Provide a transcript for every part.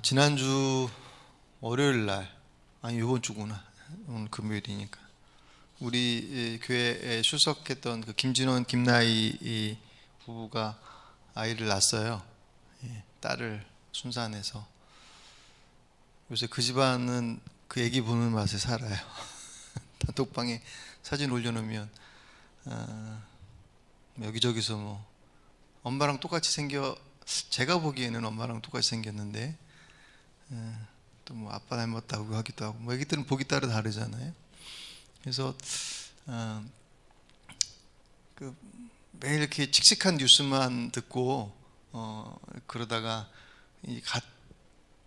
지난주 월요일 날, 아니 이번 주구나. 오늘 금요일이니까. 우리 교회에 출석했던 그 김진원, 김나희 이 부부가 아이를 낳았어요. 딸을 순산해서. 요새 그 집안은 그 애기 보는 맛에 살아요. 단톡방에 사진 올려놓으면 여기저기서 뭐 엄마랑 똑같이 생겨, 제가 보기에는 엄마랑 똑같이 생겼는데 또 뭐 아빠 닮았다고 하기도 하고, 뭐 애기들은 보기 따라 다르잖아요. 그래서 어, 그 매일 이렇게 칙칙한 뉴스만 듣고 그러다가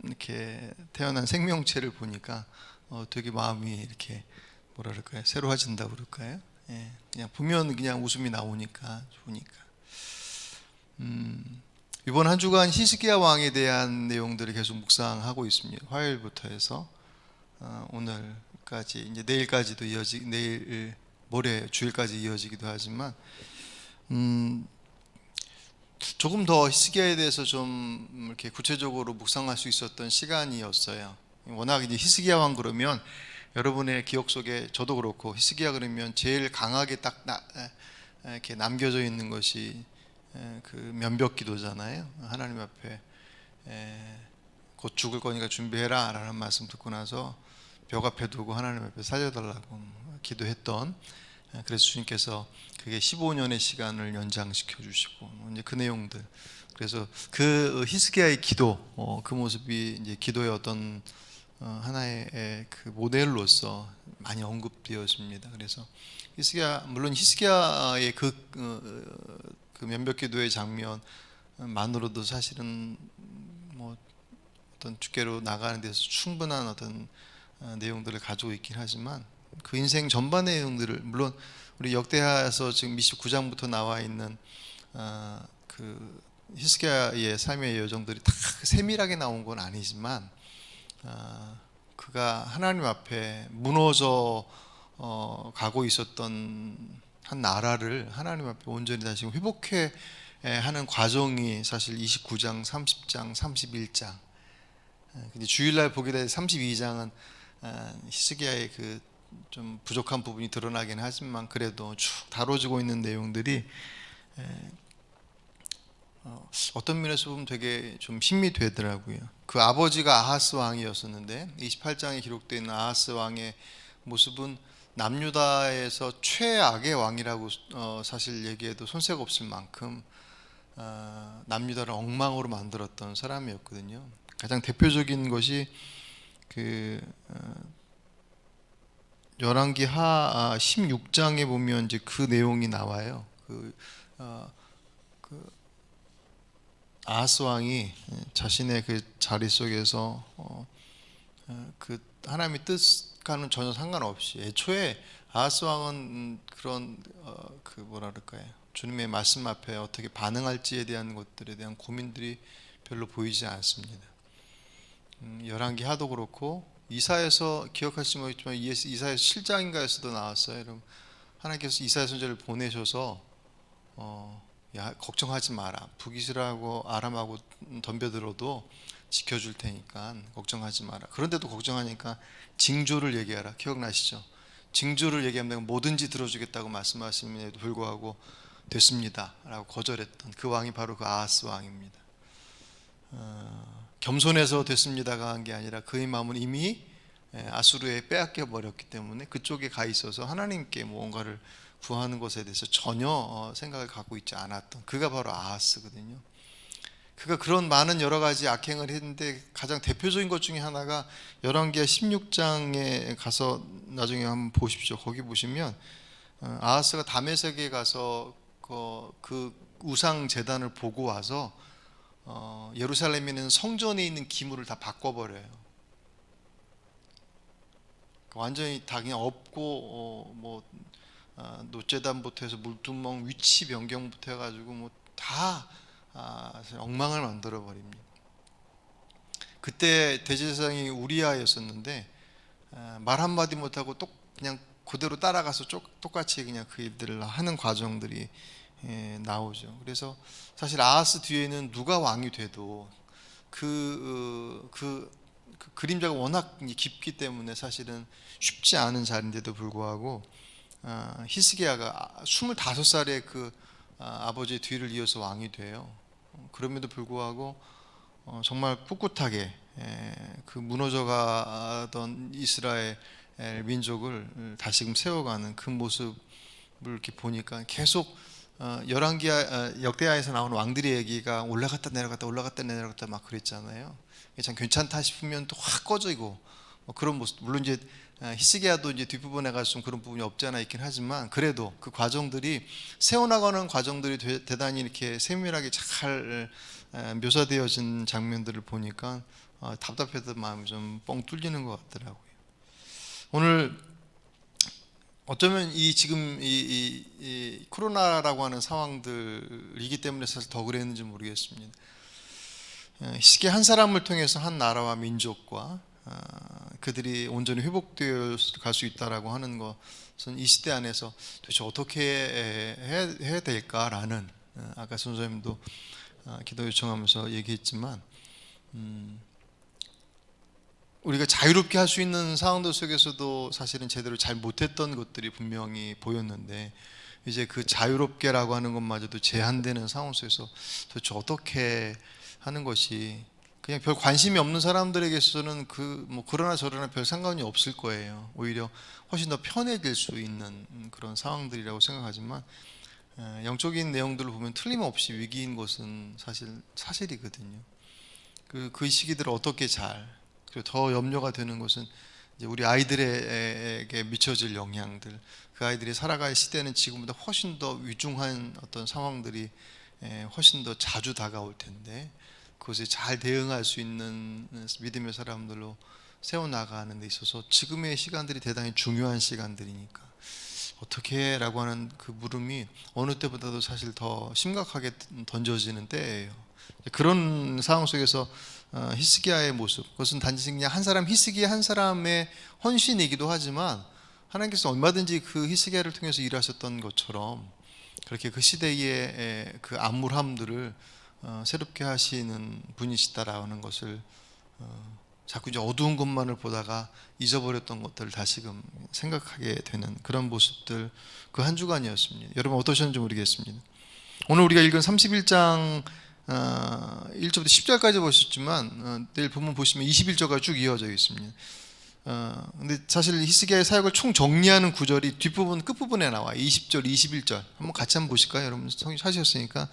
이렇게 태어난 생명체를 보니까 되게 마음이 이렇게 뭐라 그럴까요? 새로워진다고 그럴까요? 예, 그냥 보면 그냥 웃음이 나오니까 좋으니까. 이번 한 주간 히스기야 왕에 대한 내용들을 계속 묵상하고 있습니다. 화요일부터 해서 오늘까지, 이제 내일까지도 내일 모레 주일까지 이어지기도 하지만 조금 더 히스기야에 대해서 좀 이렇게 구체적으로 묵상할 수 있었던 시간이었어요. 워낙 이제 히스기야 왕 그러면 여러분의 기억 속에, 저도 그렇고 히스기야 그러면 제일 강하게 이렇게 남겨져 있는 것이 그 면벽 기도잖아요. 하나님 앞에 곧 죽을 거니까 준비해라 라는 말씀 듣고 나서 벽 앞에 두고 하나님 앞에 살려달라고 기도했던, 그래서 주님께서 그게 15년의 시간을 연장시켜 주시고 이제 그 내용들, 그래서 그 히스기야의 기도, 그 모습이 이제 기도의 어떤 하나의 그 모델로서 많이 언급되었습니다. 그래서 물론 히스기야의 그 면벽 기도의 장면만으로도 사실은 뭐 어떤 주께로 나가는 데서 충분한 어떤 내용들을 가지고 있긴 하지만, 그 인생 전반의 내용들을, 물론 우리 역대하에서 지금 29장부터 나와 있는 그 히스기야의 삶의 여정들이 다 세밀하게 나온 건 아니지만, 그가 하나님 앞에 무너져 가고 있었던 한 나라를 하나님 앞에 온전히 다시 회복해 하는 과정이 사실 29장, 30장, 31장, 근데 주일날 보게 될 32장은 히스기야의 그 좀 부족한 부분이 드러나긴 하지만 그래도 쭉 다뤄지고 있는 내용들이 어떤 면에서 보면 되게 좀 힘이 되더라고요. 그 아버지가 아하스 왕이었었는데 28장에 기록되어 있는 아하스 왕의 모습은 남유다에서 최악의 왕이라고 사실 얘기해도 손색 없을 만큼 남유다를 엉망으로 만들었던 사람이었거든요. 가장 대표적인 것이 그 열왕기 하 16장에 보면 이제 그 내용이 나와요. 그 아하스 왕이 자신의 그 자리 속에서 그 하나님의 뜻과는 전혀 상관없이, 애초에 아하스 왕은 그런 그 뭐라 그럴까요? 주님의 말씀 앞에 어떻게 반응할지에 대한 것들에 대한 고민들이 별로 보이지 않습니다. 열왕기 하도 그렇고 이사에서 기억하실지 모르겠지만 이사에서 7장인가에서도 나왔어요. 여러분, 하나님께서 이사야 선지자를 보내셔서 야, 걱정하지 마라. 북이스라엘하고 아람하고 덤벼들어도 지켜줄 테니까 걱정하지 마라. 그런데도 걱정하니까 징조를 얘기하라. 기억나시죠? 징조를 얘기하면 내가 뭐든지 들어주겠다고 말씀하심에도 불구하고 됐습니다 라고 거절했던 그 왕이 바로 그 아하스 왕입니다. 겸손해서 됐습니다가 한 게 아니라 그의 마음은 이미 아수르에 빼앗겨 버렸기 때문에 그쪽에 가 있어서 하나님께 뭔가를 구하는 것에 대해서 전혀 생각을 갖고 있지 않았던, 그가 바로 아하스거든요. 그가 그런 많은 여러 가지 악행을 했는데 가장 대표적인 것 중에 하나가 열왕기하 16장에 가서 나중에 한번 보십시오. 거기 보시면 아하스가 다메섹에 가서 그 우상 제단을 보고 와서 예루살렘에 있는 성전에 있는 기물을 다 바꿔버려요. 완전히 다 그냥 없고 뭐 노제단부터 해서 물두멍 위치 변경부터 해가지고 뭐 다 엉망을 만들어 버립니다. 그때 대제사장이 우리아였었는데 말 한마디 못하고 그냥 그대로 따라가서 똑같이 그냥 그 일들을 하는 과정들이 나오죠. 그래서 사실 아하스 뒤에는 누가 왕이 돼도 그 그림자가 워낙 깊기 때문에 사실은 쉽지 않은 자리인데도 불구하고 히스기야가 25살에 아버지의 뒤를 이어서 왕이 돼요. 그럼에도 불구하고 정말 꿋꿋하게 그 무너져가던 이스라엘 민족을 다시금 세워가는 그 모습을 이렇게 보니까 계속 열왕기야 역대하에서 나오는 왕들의 얘기가 올라갔다 내려갔다 올라갔다 내려갔다 막 그랬잖아요. 참 괜찮다 싶으면 또 확 꺼지고 그런 모습. 물론 이제 히스기야도 이제 뒷부분에 가서 좀 그런 부분이 없지 않아 있긴 하지만 그래도 그 과정들이 세워나가는 과정들이 대단히 이렇게 세밀하게 잘 묘사되어진 장면들을 보니까 답답해도 마음이 좀 뻥 뚫리는 것 같더라고요. 오늘 어쩌면 지금 이 코로나라고 하는 상황들이기 때문에 사실 더 그랬는지 모르겠습니다. 히스기야 한 사람을 통해서 한 나라와 민족과 그들이 온전히 회복되어 갈 수 있다라고 하는 것은 이 시대 안에서 도대체 어떻게 해야 될까라는 아까 선생님도 기도 요청하면서 얘기했지만 우리가 자유롭게 할 수 있는 상황들 속에서도 사실은 제대로 잘 못했던 것들이 분명히 보였는데 이제 그 자유롭게라고 하는 것마저도 제한되는 상황 속에서 도대체 어떻게 하는 것이 그냥 별 관심이 없는 사람들에게서는 뭐 그러나 저러나 별 상관이 없을 거예요. 오히려 훨씬 더 편해질 수 있는 그런 상황들이라고 생각하지만 영적인 내용들을 보면 틀림없이 위기인 것은 사실이거든요. 그 시기들을 어떻게 그리고 더 염려가 되는 것은 이제 우리 아이들에게 미쳐질 영향들. 그 아이들이 살아갈 시대는 지금보다 훨씬 더 위중한 어떤 상황들이 훨씬 더 자주 다가올 텐데 그것에 잘 대응할 수 있는 믿음의 사람들로 세워나가는 데 있어서 지금의 시간들이 대단히 중요한 시간들이니까 어떻게 라고 하는 그 물음이 어느 때보다도 사실 더 심각하게 던져지는 때예요. 그런 상황 속에서 히스기야의 모습, 그것은 단지 그냥 히스기야 한 사람의 헌신이기도 하지만 하나님께서 얼마든지 그 히스기야를 통해서 일하셨던 것처럼 그렇게 그 시대의 그 암울함들을 새롭게 하시는 분이시다라는 것을 자꾸 이제 어두운 것만을 보다가 잊어버렸던 것들을 다시금 생각하게 되는 그런 모습들 그 한 주간이었습니다. 여러분 어떠셨는지 모르겠습니다. 오늘 우리가 읽은 31장 1절부터 10절까지 보셨지만 내일 본문 보시면 21절까지 쭉 이어져 있습니다. 근데 사실 히스기야의 사역을 총 정리하는 구절이 뒷부분 끝부분에 나와요. 20절, 21절 한번 같이 한번 보실까요? 여러분 성취하셨으니까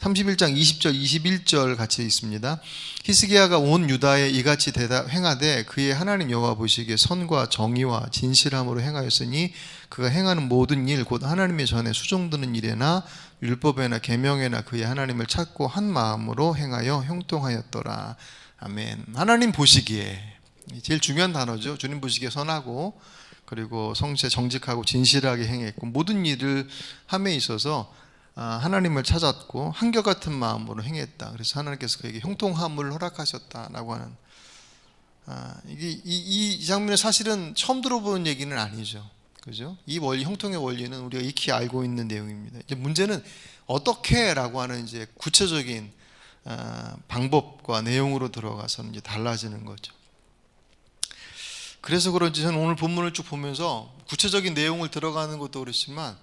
31장 20절, 21절 같이 있습니다. 히스기야가 온 유다에 이같이 행하되 그의 하나님 여호와 보시기에 선과 정의와 진실함으로 행하였으니 그가 행하는 모든 일 곧 하나님의 전에 수종드는 일에나 율법에나 계명에나 그의 하나님을 찾고 한 마음으로 행하여 형통하였더라. 아멘. 하나님 보시기에 제일 중요한 단어죠. 주님 보시기에 선하고 그리고 성실해 정직하고 진실하게 행했고 모든 일을 함에 있어서 하나님을 찾았고 한결같은 마음으로 행했다. 그래서 하나님께서 그에게 형통함을 허락하셨다라고 하는 이 장면은 사실은 처음 들어보는 얘기는 아니죠. 그죠? 이 원리, 형통의 원리는 우리가 익히 알고 있는 내용입니다. 이제 문제는 어떻게라고 하는 이제 구체적인 방법과 내용으로 들어가서는 이제 달라지는 거죠. 그래서 그런지 저는 오늘 본문을 쭉 보면서 구체적인 내용을 들어가는 것도 그렇지만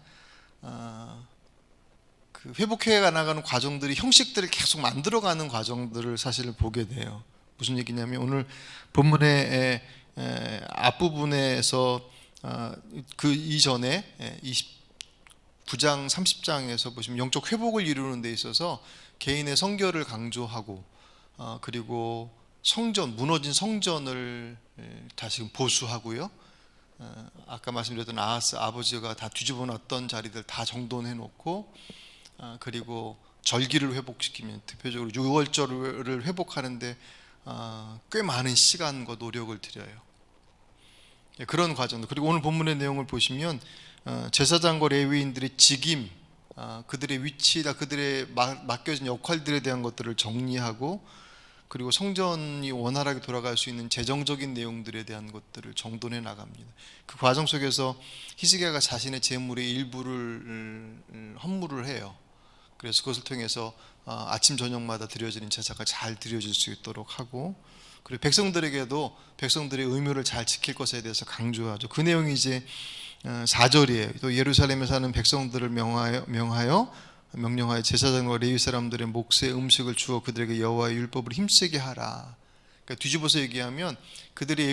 그 회복해 나가는 과정들이 형식들을 계속 만들어가는 과정들을 사실 보게 돼요. 무슨 얘기냐면 오늘 본문의 앞부분에서 그 이전에 29장 30장에서 보시면 영적 회복을 이루는 데 있어서 개인의 성결을 강조하고 그리고 무너진 성전을 다시 보수하고요. 아까 말씀드렸던 아하스 아버지가 다 뒤집어 놨던 자리들 다 정돈해 놓고 그리고 절기를 회복시키면 대표적으로 6월절을 회복하는데 꽤 많은 시간과 노력을 들여요. 그런 과정들. 그리고 오늘 본문의 내용을 보시면 제사장과 레위인들의 직임, 그들의 위치나 그들의 맡겨진 역할들에 대한 것들을 정리하고 그리고 성전이 원활하게 돌아갈 수 있는 재정적인 내용들에 대한 것들을 정돈해 나갑니다. 그 과정 속에서 히스기야가 자신의 재물의 일부를 헌물을 해요. 그래서 그것을 통해서 아침 저녁마다 드려지는 제사가 잘 드려질 수 있도록 하고, 그리고 백성들에게도 백성들의 의무를 잘 지킬 것에 대해서 강조하죠. 그 내용이 이제 4절이에요. 또 예루살렘에 사는 백성들을 명령하여 제사장과 레위 사람들의 몫의 음식을 주어 그들에게 여호와의 율법을 힘쓰게 하라. 그러니까 뒤집어서 얘기하면 그들이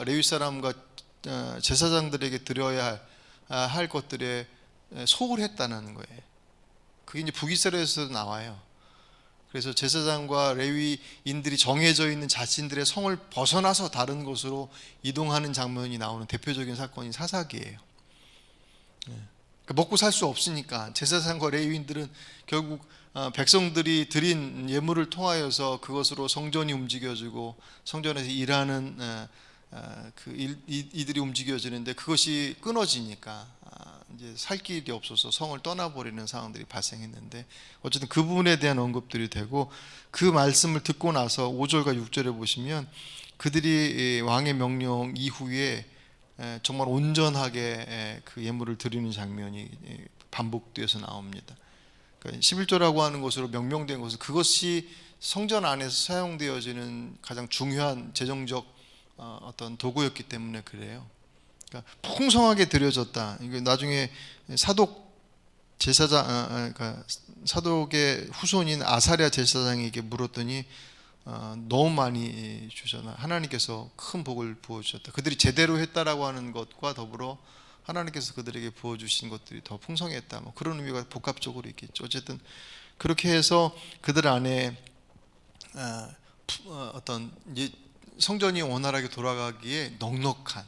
레위 사람과 제사장들에게 드려야 할 것들에 소홀했다는 거예요. 그게 이제 북이스라엘에서 나와요. 그래서 제사장과 레위인들이 정해져 있는 자신들의 성을 벗어나서 다른 곳으로 이동하는 장면이 나오는 대표적인 사건이 사사기예요. 그러니까 먹고 살 수 없으니까 제사장과 레위인들은 결국 백성들이 드린 예물을 통하여서 그것으로 성전이 움직여지고 성전에서 일하는 이들이 움직여지는데, 그것이 끊어지니까 이제 살 길이 없어서 성을 떠나버리는 상황들이 발생했는데, 어쨌든 그 부분에 대한 언급들이 되고, 그 말씀을 듣고 나서 5절과 6절에 보시면 그들이 왕의 명령 이후에 정말 온전하게 그 예물을 드리는 장면이 반복되어서 나옵니다. 그러니까 11조라고 하는 것으로 명명된 것은 그것이 성전 안에서 사용되어지는 가장 중요한 재정적 어떤 도구였기 때문에 그래요. 그러니까 풍성하게 드려졌다. 이게 나중에 사독 제사장, 그러니까 사독의 후손인 아사랴 제사장에게 물었더니 너무 많이 주셨나. 하나님께서 큰 복을 부어 주셨다. 그들이 제대로 했다라고 하는 것과 더불어 하나님께서 그들에게 부어 주신 것들이 더 풍성했다. 뭐 그런 의미가 복합적으로 있겠죠. 어쨌든 그렇게 해서 그들 안에 어떤 이제 성전이 원활하게 돌아가기에 넉넉한,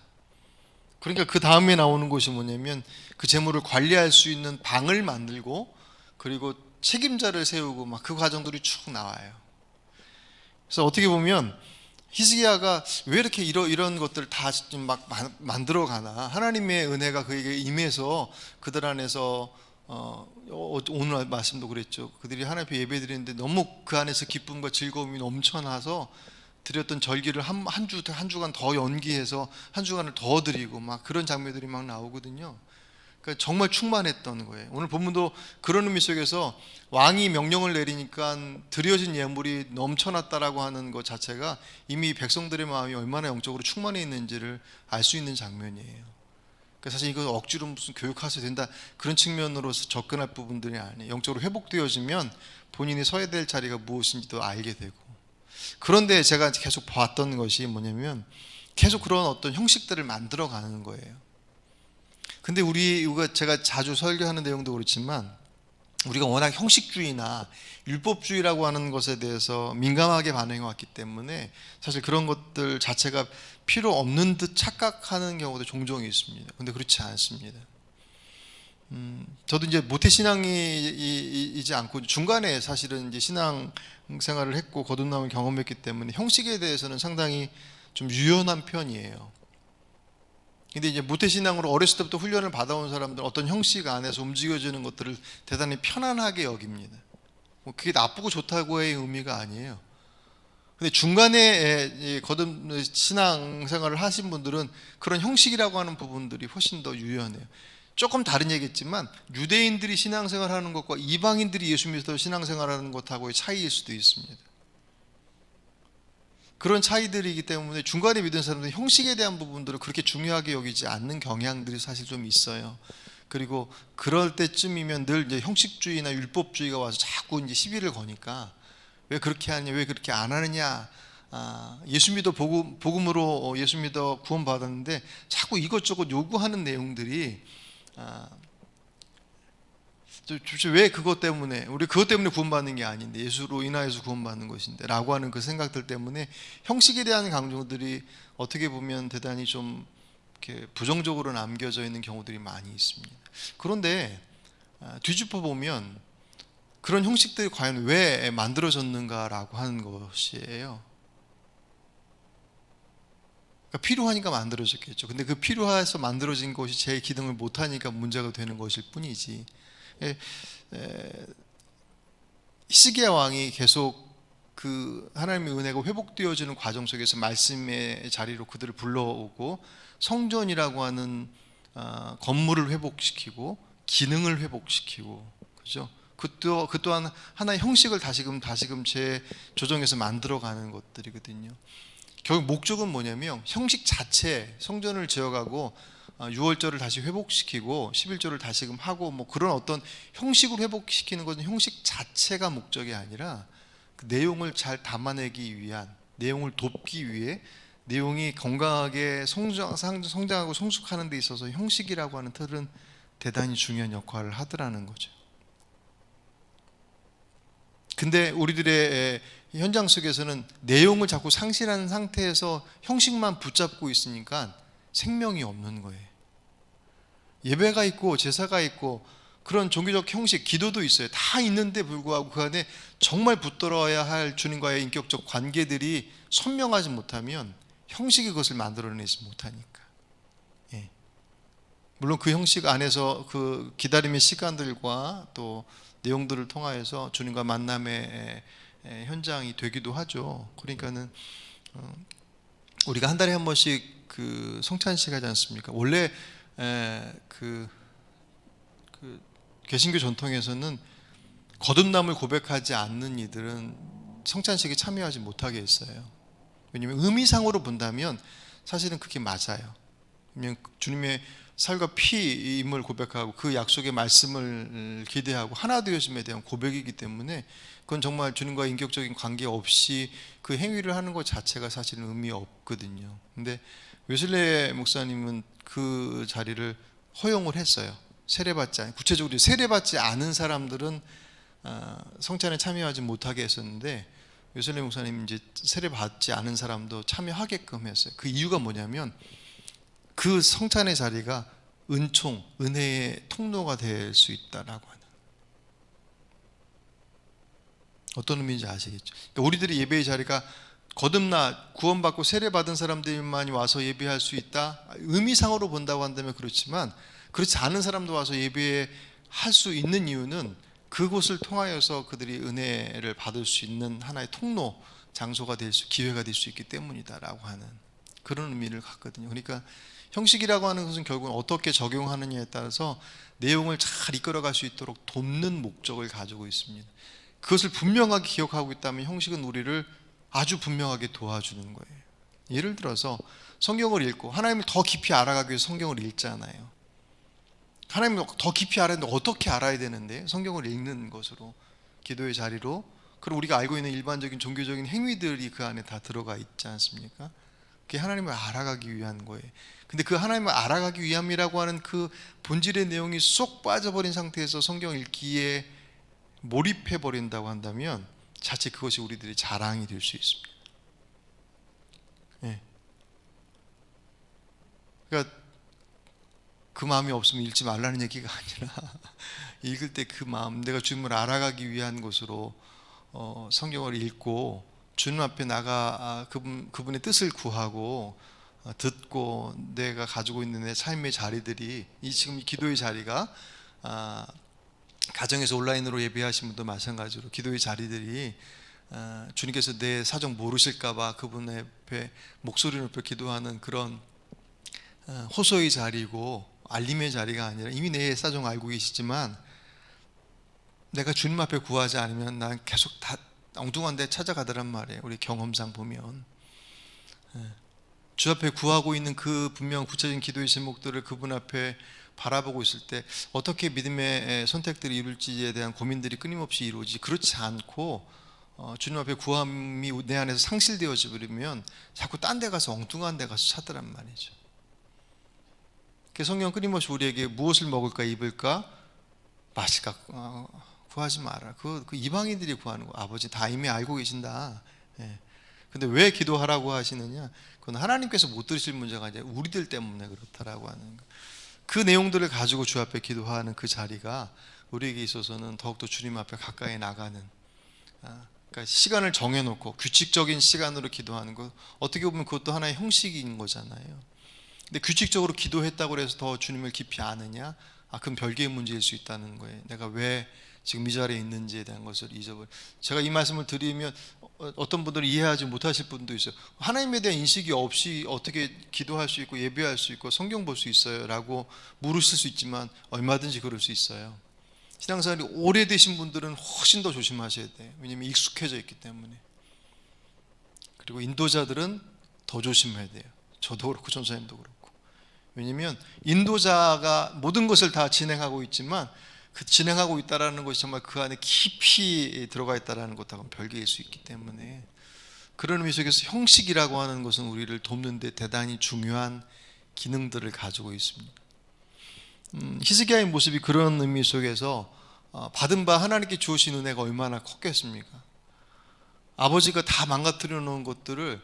그러니까 그 다음에 나오는 것이 뭐냐면 그 재물을 관리할 수 있는 방을 만들고 그리고 책임자를 세우고 막 그 과정들이 쭉 나와요. 그래서 어떻게 보면 히스기야가 왜 이렇게 이런 것들 다 좀 막 만들어 가나, 하나님의 은혜가 그에게 임해서 그들 안에서 오늘 말씀도 그랬죠. 그들이 하나님 앞에 예배드리는데 너무 그 안에서 기쁨과 즐거움이 넘쳐나서 드렸던 절기를 한 주간 더 연기해서 한 주간을 더 드리고 막 그런 장면들이 막 나오거든요. 그러니까 정말 충만했던 거예요. 오늘 본문도 그런 의미 속에서 왕이 명령을 내리니까 드려진 예물이 넘쳐났다라고 하는 것 자체가 이미 백성들의 마음이 얼마나 영적으로 충만해 있는지를 알 수 있는 장면이에요. 그러니까 사실 이거 억지로 무슨 교육하셔야 된다 그런 측면으로서 접근할 부분들이 아니에요. 영적으로 회복되어지면 본인이 서야 될 자리가 무엇인지도 알게 되고, 그런데 제가 계속 봤던 것이 뭐냐면 계속 그런 어떤 형식들을 만들어 가는 거예요. 근데 우리가 제가 자주 설교하는 내용도 그렇지만 우리가 워낙 형식주의나 율법주의라고 하는 것에 대해서 민감하게 반응해 왔기 때문에 사실 그런 것들 자체가 필요 없는 듯 착각하는 경우도 종종 있습니다. 근데 그렇지 않습니다. 저도 이제 모태신앙이지 않고 중간에 사실은 이제 신앙 생활을 했고 거듭남을 경험했기 때문에 형식에 대해서는 상당히 좀 유연한 편이에요. 근데 이제 모태신앙으로 어렸을 때부터 훈련을 받아온 사람들은 어떤 형식 안에서 움직여지는 것들을 대단히 편안하게 여깁니다. 뭐 그게 나쁘고 좋다고의 의미가 아니에요. 근데 중간에 거듭 신앙생활을 하신 분들은 그런 형식이라고 하는 부분들이 훨씬 더 유연해요. 조금 다른 얘기겠지만 유대인들이 신앙생활하는 것과 이방인들이 예수 믿어서 신앙생활하는 것하고의 차이일 수도 있습니다. 그런 차이들이기 때문에 중간에 믿은 사람들은 형식에 대한 부분들을 그렇게 중요하게 여기지 않는 경향들이 사실 좀 있어요. 그리고 그럴 때쯤이면 늘 이제 형식주의나 율법주의가 와서 자꾸 이제 시비를 거니까 왜 그렇게 하냐, 왜 그렇게 안 하느냐. 예수 믿어 복음으로 예수 믿어 구원 받았는데 자꾸 이것저것 요구하는 내용들이 왜 그것 때문에, 우리 그것 때문에 구원받는 게 아닌데 예수로 인하여서 구원받는 것인데 라고 하는 그 생각들 때문에 형식에 대한 강조들이 어떻게 보면 대단히 좀 이렇게 부정적으로 남겨져 있는 경우들이 많이 있습니다. 그런데 뒤집어 보면 그런 형식들이 과연 왜 만들어졌는가라고 하는 것이에요. 그러니까 필요하니까 만들어졌겠죠. 근데 그 필요해서 만들어진 것이 제 기능을 못하니까 문제가 되는 것일 뿐이지. 히스기야 왕이 계속 그 하나님의 은혜가 회복되어지는 과정 속에서 말씀의 자리로 그들을 불러오고 성전이라고 하는 건물을 회복시키고 기능을 회복시키고, 그죠? 그 또한 하나의 형식을 다시금 재조정해서 만들어가는 것들이거든요. 결국 목적은 뭐냐면 형식 자체, 성전을 지어가고 6월절을 다시 회복시키고 11조를 다시금 하고 뭐 그런 어떤 형식으로 회복시키는 것은 형식 자체가 목적이 아니라 그 내용을 잘 담아내기 위한, 내용을 돕기 위해 내용이 건강하게 성장하고 성숙하는 데 있어서 형식이라고 하는 틀은 대단히 중요한 역할을 하더라는 거죠. 근데 우리들의 현장 속에서는 내용을 자꾸 상실하는 상태에서 형식만 붙잡고 있으니까 생명이 없는 거예요. 예배가 있고 제사가 있고 그런 종교적 형식, 기도도 있어요. 다 있는데 불구하고 그 안에 정말 붙들어야 할 주님과의 인격적 관계들이 선명하지 못하면 형식이 그것을 만들어내지 못하니까. 예. 물론 그 형식 안에서 그 기다림의 시간들과 또 내용들을 통하여서 주님과 만남의 현장이 되기도 하죠. 그러니까는 우리가 한 달에 한 번씩 그 성찬식 하지 않습니까? 원래 그 개신교 전통에서는 거듭남을 고백하지 않는 이들은 성찬식에 참여하지 못하게 했어요. 왜냐하면 의미상으로 본다면 사실은 그게 맞아요. 왜냐하면 주님의 살과 피임을 고백하고 그 약속의 말씀을 기대하고 하나 되어짐에 대한 고백이기 때문에 그건 정말 주님과 인격적인 관계 없이 그 행위를 하는 것 자체가 사실은 의미 없거든요. 근데 웨슬레 목사님은 그 자리를 허용을 했어요. 구체적으로 세례받지 않은 사람들은 성찬에 참여하지 못하게 했었는데 웨슬레 목사님 이제 세례받지 않은 사람도 참여하게끔 했어요. 그 이유가 뭐냐면 그 성찬의 자리가 은총, 은혜의 통로가 될 수 있다라고 하는, 어떤 의미인지 아시겠죠? 그러니까 우리들의 예배의 자리가 거듭나 구원받고 세례받은 사람들만이 와서 예배할 수 있다, 의미상으로 본다고 한다면 그렇지만 그렇지 않은 사람도 와서 예배할 수 있는 이유는 그곳을 통하여서 그들이 은혜를 받을 수 있는 하나의 통로, 장소가 기회가 될 수 있기 때문이다라고 하는 그런 의미를 갖거든요. 그러니까 형식이라고 하는 것은 결국은 어떻게 적용하느냐에 따라서 내용을 잘 이끌어갈 수 있도록 돕는 목적을 가지고 있습니다. 그것을 분명하게 기억하고 있다면 형식은 우리를 아주 분명하게 도와주는 거예요. 예를 들어서 성경을 읽고 하나님을 더 깊이 알아가기 위해서 성경을 읽잖아요. 하나님을 더 깊이 알아야 되는데 어떻게 알아야 되는데 성경을 읽는 것으로, 기도의 자리로, 그리고 우리가 알고 있는 일반적인 종교적인 행위들이 그 안에 다 들어가 있지 않습니까? 그게 하나님을 알아가기 위한 거예요. 근데 그 하나님을 알아가기 위함이라고 하는 그 본질의 내용이 쏙 빠져버린 상태에서 성경 읽기에 몰입해 버린다고 한다면 자칫 그것이 우리들의 자랑이 될 수 있습니다. 예. 그러니까 그 마음이 없으면 읽지 말라는 얘기가 아니라 읽을 때 그 마음, 내가 주님을 알아가기 위한 것으로 성경을 읽고 주님 앞에 나가 그분의 뜻을 구하고 듣고 내가 가지고 있는 내 삶의 자리들이, 지금 이 기도의 자리가 가정에서 온라인으로 예배하신 분도 마찬가지로 기도의 자리들이 주님께서 내 사정 모르실까봐 그분 앞에 목소리 높여 기도하는 그런 호소의 자리고 알림의 자리가 아니라 이미 내 사정 알고 계시지만 내가 주님 앞에 구하지 않으면 난 계속 다 엉뚱한 데 찾아가더란 말이에요. 우리 경험상 보면 주 앞에 구하고 있는 그 분명 구체적인 기도의 제목들을 그분 앞에 바라보고 있을 때 어떻게 믿음의 선택들이 이룰지에 대한 고민들이 끊임없이 이루어지지, 그렇지 않고 주님 앞에 구함이 내 안에서 상실되어져 버리면 자꾸 딴 데 가서 엉뚱한 데 가서 찾더란 말이죠. 성경 끊임없이 우리에게 무엇을 먹을까 입을까 마실까 구하지 마라. 그 이방인들이 구하는 거 아버지 다 이미 알고 계신다. 예. 근데 왜 기도하라고 하시느냐? 그건 하나님께서 못 들으실 문제가 아니라 우리들 때문에 그렇다라고 하는 거. 그 내용들을 가지고 주 앞에 기도하는 그 자리가 우리에게 있어서는 더욱더 주님 앞에 가까이 나가는, 그러니까 시간을 정해놓고 규칙적인 시간으로 기도하는 것, 어떻게 보면 그것도 하나의 형식인 거잖아요. 근데 규칙적으로 기도했다고 해서 더 주님을 깊이 아느냐? 그건 별개의 문제일 수 있다는 거예요. 내가 왜 지금 이 자리에 있는지에 대한 것을 잊어버려. 제가 이 말씀을 드리면 어떤 분들은 이해하지 못하실 분도 있어요. 하나님에 대한 인식이 없이 어떻게 기도할 수 있고 예배할 수 있고 성경 볼 수 있어요? 라고 물으실 수 있지만 얼마든지 그럴 수 있어요. 신앙생활이 오래되신 분들은 훨씬 더 조심하셔야 돼요. 왜냐하면 익숙해져 있기 때문에. 그리고 인도자들은 더 조심해야 돼요. 저도 그렇고 전사님도 그렇고. 왜냐하면 인도자가 모든 것을 다 진행하고 있지만 그 진행하고 있다라는 것이 정말 그 안에 깊이 들어가 있다라는 것하고는 별개일 수 있기 때문에, 그런 의미 속에서 형식이라고 하는 것은 우리를 돕는 데 대단히 중요한 기능들을 가지고 있습니다. 히스기야의 모습이 그런 의미 속에서 받은 바 하나님께 주신 은혜가 얼마나 컸겠습니까? 아버지가 다 망가뜨려 놓은 것들을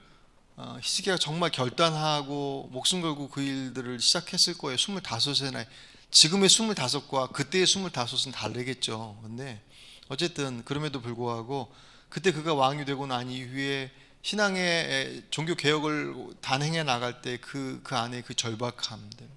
히스기야가 정말 결단하고 목숨 걸고 그 일들을 시작했을 거예요. 25세 나이. 지금의 25과 그때의 25은 다르겠죠. 근데 어쨌든 그럼에도 불구하고 그때 그가 왕이 되고 난 이후에 신앙의 종교 개혁을 단행해 나갈 때 그 안에 그 절박함들,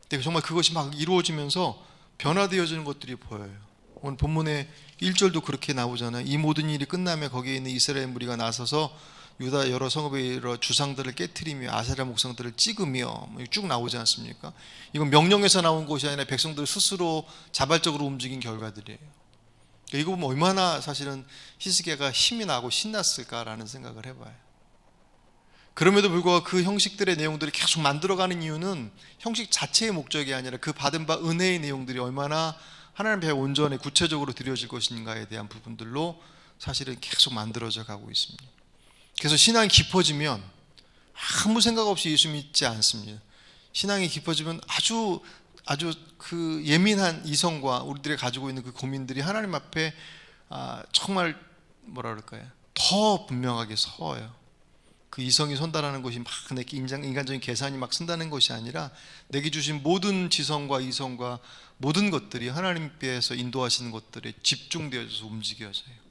근데 정말 그것이 막 이루어지면서 변화되어지는 것들이 보여요. 오늘 본문의 1절도 그렇게 나오잖아요. 이 모든 일이 끝나며 거기에 있는 이스라엘 무리가 나서서 유다 여러 성읍의 여러 주상들을 깨트리며 아세라 목상들을 찍으며 쭉 나오지 않습니까? 이건 명령에서 나온 것이 아니라 백성들 스스로 자발적으로 움직인 결과들이에요. 이거 보면 얼마나 사실은 히스기야가 힘이 나고 신났을까라는 생각을 해봐요. 그럼에도 불구하고 그 형식들의 내용들이 계속 만들어가는 이유는 형식 자체의 목적이 아니라 그 받은 바 은혜의 내용들이 얼마나 하나님 앞에 온전히 구체적으로 드려질 것인가에 대한 부분들로 사실은 계속 만들어져 가고 있습니다. 그래서 신앙이 깊어지면 아무 생각 없이 예수 믿지 않습니다. 신앙이 깊어지면 아주 그 예민한 이성과 우리들이 가지고 있는 그 고민들이 하나님 앞에 정말 뭐라 그럴까요? 더 분명하게 서요. 그 이성이 선다라는 것이 막 내게 인간적인 계산이 막 쓴다는 것이 아니라 내게 주신 모든 지성과 이성과 모든 것들이 하나님께서 인도하시는 것들에 집중되어져서 움직여져요.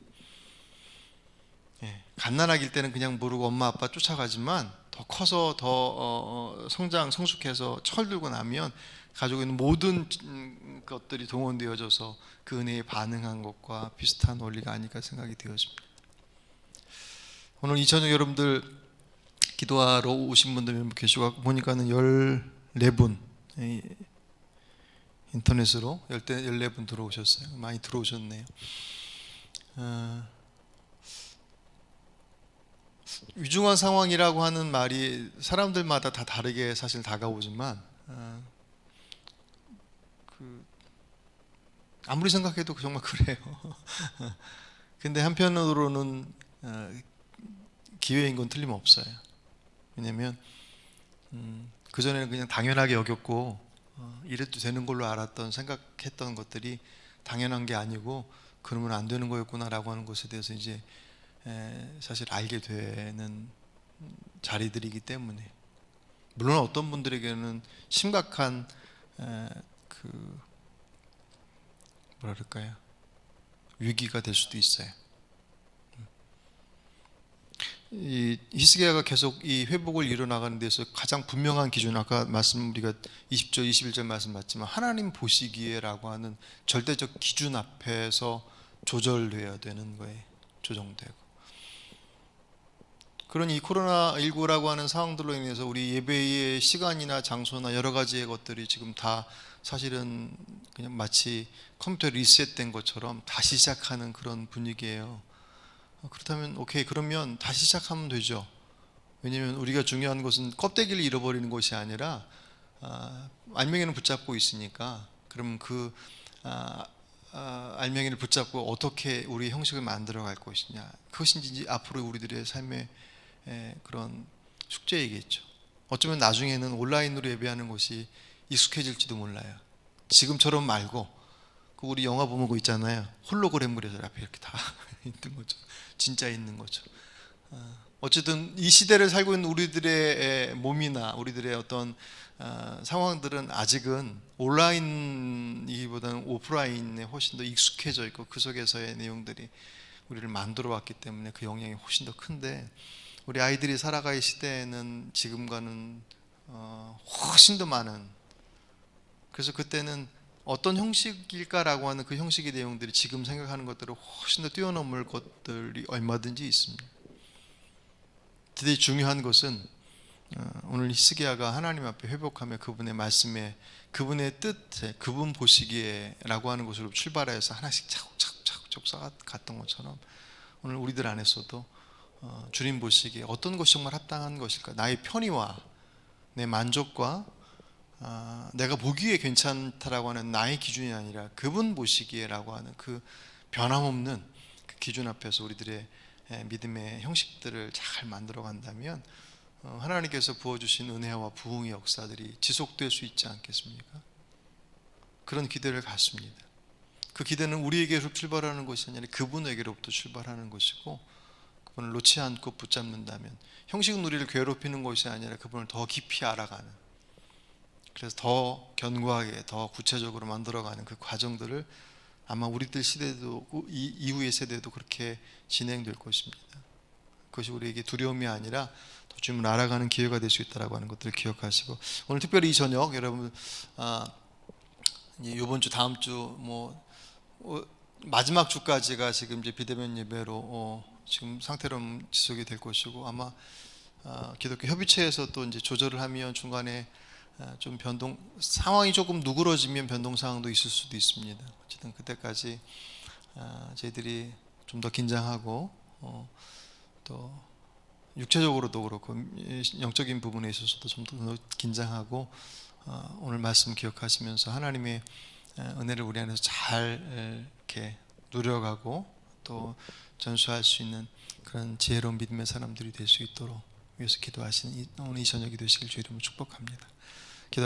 갓난아기일 때는 그냥 모르고 엄마 아빠 쫓아가지만 더 커서 더 성숙해서 철 들고 나면 가지고 있는 모든 것들이 동원되어져서 그 은혜에 반응한 것과 비슷한 원리가 아닐까 생각이 되어집니다. 오늘 이 저녁 여러분들 기도하러 오신 분들 계시고 보니까는 14분 인터넷으로 14분 들어오셨어요. 많이 들어오셨네요. 위중한 상황이라고 하는 말이 사람들마다 다 다르게 사실 다가오지만 아무리 생각해도 정말 그래요. 근데 한편으로는 기회인 건 틀림없어요. 왜냐면 그전에는 그냥 당연하게 여겼고 이래도 되는 걸로 알았던 생각했던 것들이 당연한 게 아니고 그러면 안 되는 거였구나라고 하는 것에 대해서 이제 사실 알게 되는 자리들이기 때문에, 물론 어떤 분들에게는 심각한 그 뭐랄까요, 위기가 될 수도 있어요. 이 히스기야가 계속 이 회복을 이뤄나가는 데서 가장 분명한 기준, 아까 우리가 20절 21절 말씀 봤지만 하나님 보시기에라고 하는 절대적 기준 앞에서 조절돼야 되는 거예요. 조정되고. 그런 이 코로나19라고 하는 상황들로 인해서 우리 예배의 시간이나 장소나 여러 가지의 것들이 지금 다 사실은 그냥 마치 컴퓨터 리셋된 것처럼 다시 시작하는 그런 분위기예요. 그렇다면 오케이, 그러면 다시 시작하면 되죠. 왜냐하면 우리가 중요한 것은 껍데기를 잃어버리는 것이 아니라 알맹이는 붙잡고 있으니까, 그럼 그 알맹이를 붙잡고 어떻게 우리 형식을 만들어 갈 것이냐, 그것이 이제 앞으로 우리들의 삶의 그런 숙제이겠죠. 어쩌면 나중에는 온라인으로 예배하는 것이 익숙해질지도 몰라요. 지금처럼 말고 그 우리 영화 보면 거 있잖아요. 홀로그램으로 해서 앞에 이렇게 다 있는 거죠. 진짜 있는 거죠. 어쨌든 이 시대를 살고 있는 우리들의 몸이나 우리들의 어떤 상황들은 아직은 온라인이기보다는 오프라인에 훨씬 더 익숙해져 있고 그 속에서의 내용들이 우리를 만들어 왔기 때문에 그 영향이 훨씬 더 큰데, 우리 아이들이 살아갈 시대에는 지금과는 훨씬 더 많은, 그래서 그때는 어떤 형식일까라고 하는 그 형식의 내용들이 지금 생각하는 것들을 훨씬 더 뛰어넘을 것들이 얼마든지 있습니다. 되게 중요한 것은 오늘 히스기야가 하나님 앞에 회복하며 그분의 말씀에 그분의 뜻에 그분 보시기에라고 하는 것으로 출발해서 하나씩 차곡차곡 쌓아갔던 것처럼 오늘 우리들 안에서도 주님 보시기에 어떤 것이 정말 합당한 것일까? 나의 편의와 내 만족과 내가 보기에 괜찮다라고 하는 나의 기준이 아니라 그분 보시기에라고 하는 그 변함없는 그 기준 앞에서 우리들의 믿음의 형식들을 잘 만들어 간다면 하나님께서 부어주신 은혜와 부흥의 역사들이 지속될 수 있지 않겠습니까? 그런 기대를 갖습니다. 그 기대는 우리에게로 출발하는 것이 아니라 그분에게로부터 출발하는 것이고, 그분을 놓지 않고 붙잡는다면 형식은 우리를 괴롭히는 것이 아니라 그분을 더 깊이 알아가는, 그래서 더 견고하게 더 구체적으로 만들어가는 그 과정들을 아마 우리들 시대도 이후의 세대도 그렇게 진행될 것입니다. 그것이 우리에게 두려움이 아니라 더 주님을 알아가는 기회가 될 수 있다라고 하는 것들을 기억하시고, 오늘 특별히 이 저녁 여러분 이번 주 다음 주 마지막 주까지가 지금 이제 비대면 예배로 지금 상태로 지속이 될 것이고, 아마 기독교 협의체에서 또 이제 조절을 하면 중간에 좀 변동 상황이 조금 누그러지면 변동 사항도 있을 수도 있습니다. 어쨌든 그때까지 저희들이 좀 더 긴장하고 또 육체적으로도 그렇고 영적인 부분에 있어서도 좀 더 긴장하고 오늘 말씀 기억하시면서 하나님의 은혜를 우리 안에서 잘 이렇게 누려가고 또 전수할 수 있는 그런 지혜로운 믿음의 사람들이 될 수 있도록 위해서 기도하시는 오늘 이 저녁이 되시길 주의 이름으로 축복합니다.